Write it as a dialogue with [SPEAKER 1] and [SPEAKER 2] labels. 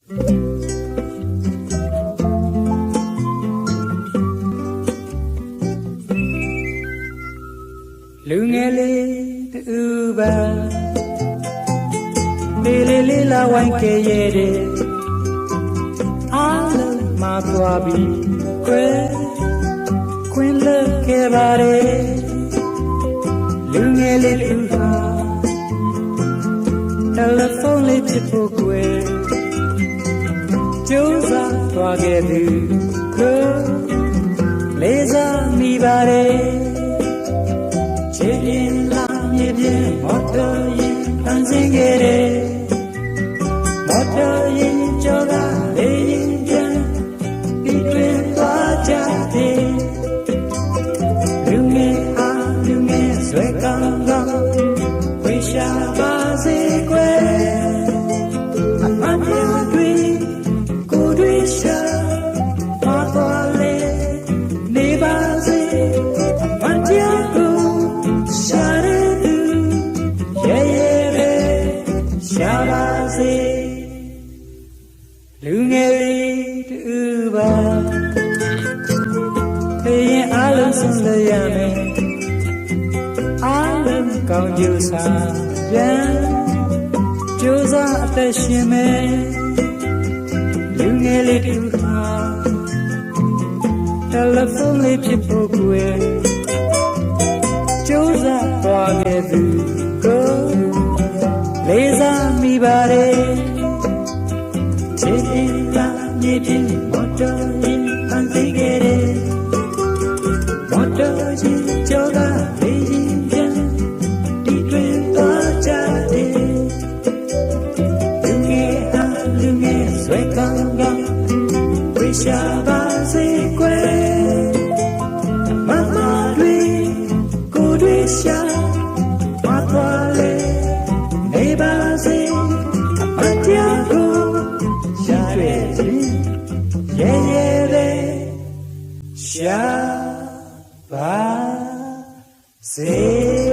[SPEAKER 1] လူငယ်လေးတူပါလေးလေးလေးလာဝိုင်းခဲ့ရတဲ့အားလုံးမှာသွားပြီးခွင်လွတ်ခဲ့ပါတယ်လူငယ်လေးတူပါတယ်လီဖုန်းလေးဖြစ်ဖို့ကွယ်ကြိုးစားသွားခဲ့သူကိုလေးစားမိပါတယ်ချစ်ရင်လာမြေပြင်မော်တော်ရင်ဖန်ဆင်းခဲ့တယ်မော်တော်ရင်ကြောကလေးရင်ပြန်ပြီးတွင်သွားကြတယ်လူငယ်အားလူငယ်ဆွဲကောင်းကောင်းဝေရှာပါစေကွယ်အမှန်တရားတွေကိုတွေရှာပါသွားလေနေပါစေအမှန်တရားကိုရှာရသူရဲရဲပဲရှာပါစေလူငယ်လေးတူပါဖေးရင်အားလုံးဆုံးလရမယ်အားလုံးကောင်းကျိုးစားပြန်ကြိုးစားအသက်ရှင်မယ်လူငယ်လေးတူပါတယ်လီဖုန်းလေးဖြစ်ဖို့ကွယ်ကြိုးစားသွားခဲ့သူကိုလေးစားမိပါတယ်ချစ်ရင်လာမြေပြင်မော်တော်ရင်ဖန်ဆင်းခဲ့တယ်မော်တော်ရင်ကြောကလေးရင်ပြန်ဒီတွင်သွားကြတယ်လူငယ်အားလူငယ်ဆွဲကောင်းကောင်းဝေရှာပါစေကွယ်မမတွေကိုတွေရှာမသွားလေနေပါစေအတရားကိုရှာရခြင်းရဲရဲလေးရှာပါစေ